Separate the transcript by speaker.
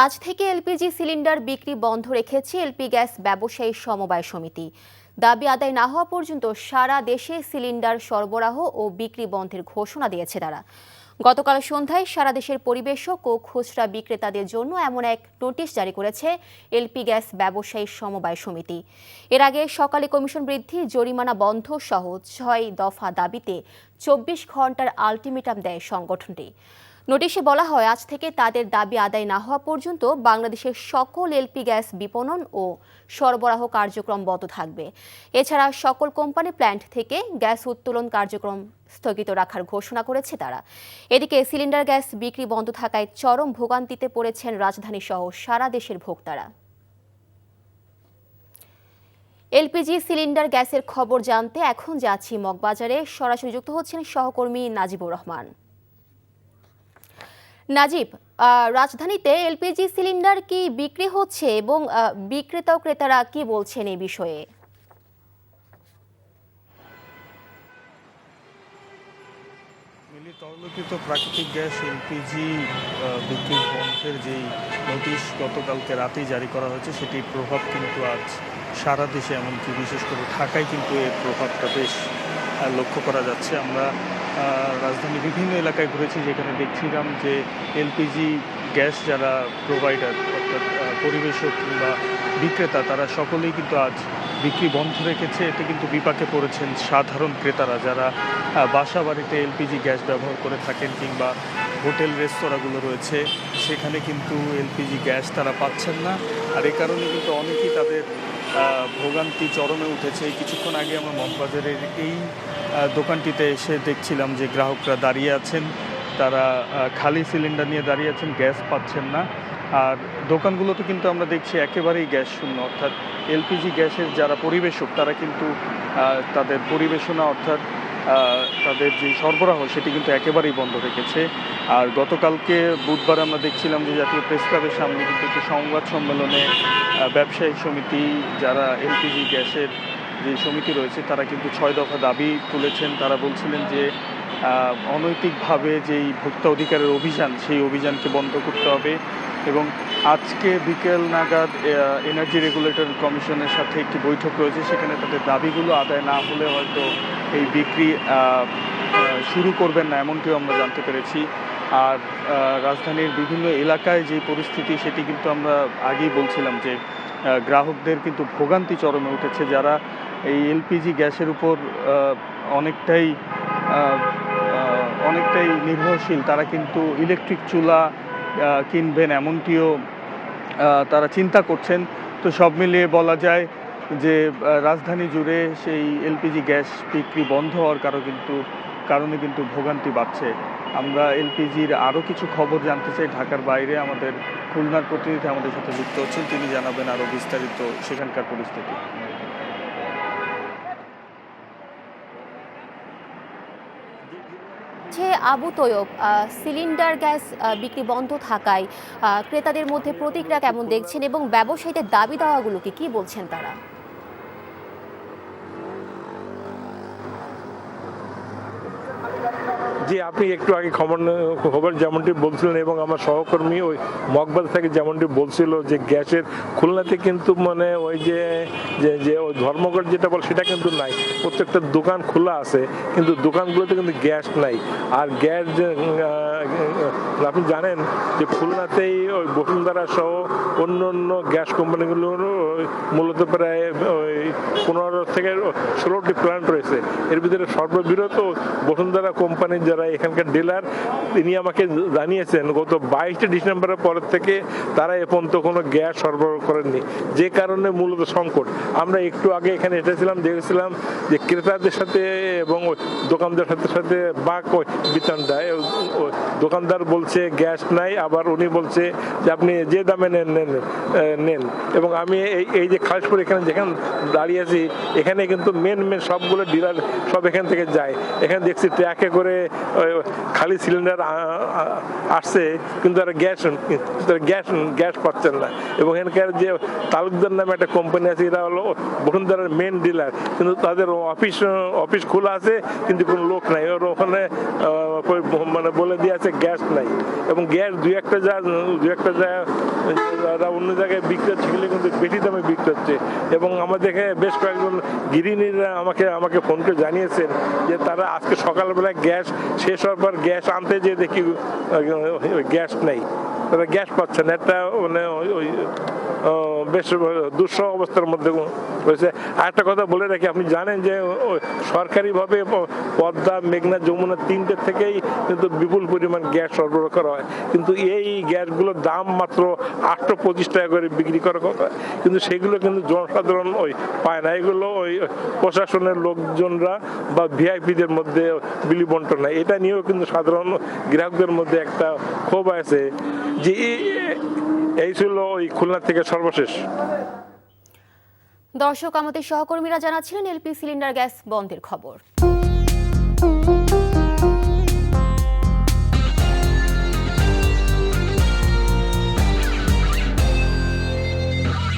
Speaker 1: আজ থেকে LPG cylinder বিক্রি বন্ধ রেখেছে এলপি গ্যাস ব্যবসায়ী সমবায় সমিতি। দাবি আদায় না হওয়া পর্যন্ত সারা দেশে সিলিন্ডার সরবরাহ ও বিক্রি বন্ধের ঘোষণা দিয়েছে তারা। গতকাল সন্ধ্যায় সারা দেশের পরিবেশক ও খুচরা বিক্রেতাদের জন্য এমন এক নোটিশ জারি করেছে এলপি গ্যাস ব্যবসায়ী সমবায় সমিতি। এর আগে সকালে কমিশন বৃদ্ধি, জরিমানা বন্ধ সহ ৬ দফা দাবিতে ২৪ ঘন্টার আলটিমেটাম দেয় সংগঠনটি। নোটিশে বলা হয়, আজ থেকে তাদের দাবি আদায় না হওয়া পর্যন্ত বাংলাদেশের সকল এলপি গ্যাস বিপণন ও সরবরাহ কার্যক্রম বন্ধ থাকবে। এছাড়া সকল কোম্পানি প্ল্যান্ট থেকে গ্যাস উত্তোলন কার্যক্রম স্থগিত রাখার ঘোষণা করেছে তারা। এদিকে সিলিন্ডার গ্যাস বিক্রি বন্ধ থাকায় চরম ভোগান্তিতে পড়েছেন রাজধানী সহ সারা দেশের ভোক্তারা। এলপিজি সিলিন্ডার গ্যাসের খবর জানতে এখন যাচ্ছি মগবাজারে, সরাসরি যুক্ত হচ্ছেন সহকর্মী নাজিবুর রহমান। নাজিব, রাজধানীতে এলপিজি সিলিন্ডার কি বিক্রি হচ্ছে এবং বিক্রেতা ও ক্রেতারা কি বলছেন এই বিষয়ে?
Speaker 2: মিলি তরলীকৃত প্রাকৃতিক গ্যাস এলপিজি বিক্রি বন্ধের যেই নোটিশ গতকালকে রাতেই জারি করা হয়েছে, সেটির প্রভাব কিন্তু আজ সারা দেশে, এমনকি বিশেষ করে ঢাকায় কিন্তু এর প্রভাবটা বেশ লক্ষ্য করা যাচ্ছে। আমরা রাজধানীর বিভিন্ন এলাকায় ঘুরেছি, যেখানে দেখছিলাম যে এলপিজি গ্যাস যারা প্রোভাইডার, অর্থাৎ পরিবেশক কিংবা বিক্রেতা, তারা সকলেই কিন্তু আজ বিক্রি বন্ধ রেখেছে। এতে কিন্তু বিপাকে পড়েছেন সাধারণ ক্রেতারা, যারা বাসা বাড়িতে এলপিজি গ্যাস ব্যবহার করে থাকেন কিংবা হোটেল রেস্তোরাঁগুলো রয়েছে, সেখানে কিন্তু এলপিজি গ্যাস তারা পাচ্ছেন না। আর এই কারণে কিন্তু অনেকেই তাদের ভোগান্তি চরমে উঠেছে। কিছুক্ষণ আগে আমরা মগবাজারের এই দোকানটিতে এসে দেখছিলাম যে গ্রাহকরা দাঁড়িয়ে আছেন, তারা খালি সিলিন্ডার নিয়ে দাঁড়িয়ে আছেন, গ্যাস পাচ্ছেন না। আর দোকানগুলোতে কিন্তু আমরা দেখছি একেবারেই গ্যাস শূন্য, অর্থাৎ এলপিজি গ্যাসের যারা পরিবেশক, তারা কিন্তু তাদের পরিবেশনা, অর্থাৎ তাদের যে সরবরাহ, সেটি কিন্তু একেবারেই বন্ধ রেখেছে। আর গতকালকে বুধবার আমরা দেখছিলাম যে জাতীয় প্রেস ক্লাবের সামনে কিন্তু একটি সংবাদ সম্মেলনে ব্যবসায়ী সমিতি, যারা এলপিজি গ্যাসের যে সমিতি রয়েছে, তারা কিন্তু ৬ দফা দাবি তুলেছেন। তারা বলছিলেন যে অনৈতিকভাবে যেই ভোক্তা অধিকারের অভিযান, সেই অভিযানকে বন্ধ করতে হবে এবং আজকে বিকেল নাগাদ এনার্জি রেগুলেটর কমিশনের সাথে একটি বৈঠক রয়েছে, সেখানে তাদের দাবিগুলো আদায় না হলে হয়তো এই বিক্রি শুরু করবেন না, এমনটিও আমরা জানতে পেরেছি। আর রাজধানীর বিভিন্ন এলাকায় যে পরিস্থিতি, সেটি কিন্তু আমরা আগেই বলছিলাম যে গ্রাহকদের কিন্তু ভোগান্তি চরমে উঠেছে। যারা এই এলপিজি গ্যাসের উপর অনেকটাই নির্ভরশীল, তারা কিন্তু ইলেকট্রিক চুলা কিনবেন, এমনটিও তারা চিন্তা করছেন। তো সব মিলিয়ে বলা যায় যে রাজধানী জুড়ে সেই এলপিজি গ্যাস বিক্রি বন্ধ হওয়ার কারণে কিন্তু ভোগান্তি বাড়ছে। আমরা এলপিজির আরও কিছু খবর জানতে চাই। ঢাকার বাইরে আমাদের খুলনার প্রতিনিধি আমাদের সাথে যুক্ত হচ্ছেন, তিনি জানাবেন আরও বিস্তারিত সেখানকার পরিস্থিতি।
Speaker 1: আবু তৈয়ব, সিলিন্ডার গ্যাস বিক্রি বন্ধ থাকায় ক্রেতাদের মধ্যে প্রতিক্রিয়া কেমন দেখছেন এবং ব্যবসায়ীদের দাবি দাওয়াগুলোকে কি বলছেন তারা?
Speaker 3: জি, আপনি একটু আগে খবর যেমনটি বলছিলেন এবং আমার সহকর্মী ওই মগবাজার থেকে যেমনটি বলছিল যে গ্যাসের খুলনাতে কিন্তু মানে ওই যে যে ওই ধর্মঘট যেটা বলে, সেটা কিন্তু নাই। প্রত্যেকটা দোকান খোলা আছে, কিন্তু দোকানগুলোতে কিন্তু গ্যাস নাই। আর গ্যাস যে আপনি জানেন যে খুলনাতেই ওই বসুন্ধরা সহ অন্য অন্য গ্যাস কোম্পানিগুলোর মূলত প্রায় ওই 15 থেকে 16টি প্ল্যান্ট রয়েছে। এর ভিতরে সর্ববৃহৎ বসুন্ধরা কোম্পানির যারা এখানকার ডিলার, তিনি আমাকে জানিয়েছেন গত 22 ডিসেম্বরের পর থেকে তারা এ পর্যন্ত কোনো গ্যাস সরবরাহ করেননি, যে কারণে মূলত সংকট। আমরা একটু আগে এখানে এসেছিলাম, দেখেছিলাম যে ক্রেতাদের সাথে এবং দোকানদার সাথে বাক বিতরণ দেয়। দোকানদার বলছে গ্যাস নাই, আবার উনি বলছে যে আপনি যে দামে নেন। এবং আমি এই যে খালিশপুর এখানে যেখানে দাঁড়িয়ে আছি, এখানে কিন্তু মেন সবগুলো ডিলার সব এখান থেকে যায়। এখানে দেখছি ট্রাকে করে খালি সিলিন্ডার আসছে, কিন্তু তারা গ্যাস পাচ্ছেন না। এবং এখানকার যে তালুকদার নামে একটা কোম্পানি আছে, এরা হলো বসুন্ধরার মেন ডিলার, কিন্তু তাদের অফিস খোলা আছে কিন্তু কোনো লোক নাই। ওর ওখানে মানে বলে দিয়ে আছে গ্যাস নাই, এবং গ্যাস দুই একটা জায়গা অন্য জায়গায় বিক্রি হচ্ছে, কিন্তু বেশি দামে বিক্রি হচ্ছে। এবং আমাদের এখানে বেশ কয়েকজন গৃহিণীরা আমাকে ফোন করে জানিয়েছেন যে তারা আজকে সকালবেলায় গ্যাস শেষ হওয়ার পর গ্যাস আনতে যেয়ে দেখি গ্যাস নেই, তারা গ্যাস পাচ্ছে না। একটা মানে ওই বেশ দুঃসহ অবস্থার মধ্যে হয়েছে। আর একটা কথা বলে রাখি, আপনি জানেন যে সরকারিভাবে পদ্মা, মেঘনা, যমুনা তিনটে থেকেই কিন্তু বিপুল পরিমাণ গ্যাস সরবরাহ করা হয়, কিন্তু এই গ্যাসগুলোর দাম মাত্র 825 টাকা করে বিক্রি করার কথা, কিন্তু সেগুলো কিন্তু জনসাধারণ পায় না। এগুলো প্রশাসনের লোকজনরা বা ভিআইপিদের মধ্যে বিলি বন্টন হয়। এটা নিয়েও কিন্তু সাধারণ গ্রাহকদের মধ্যে একটা ক্ষোভ আছে যে এই ছিল খুলনা থেকে সর্বশেষ।
Speaker 1: দর্শক, আমাদের সহকর্মীরা জানাচ্ছিলেন এলপি সিলিন্ডার গ্যাস বন্ধের খবর।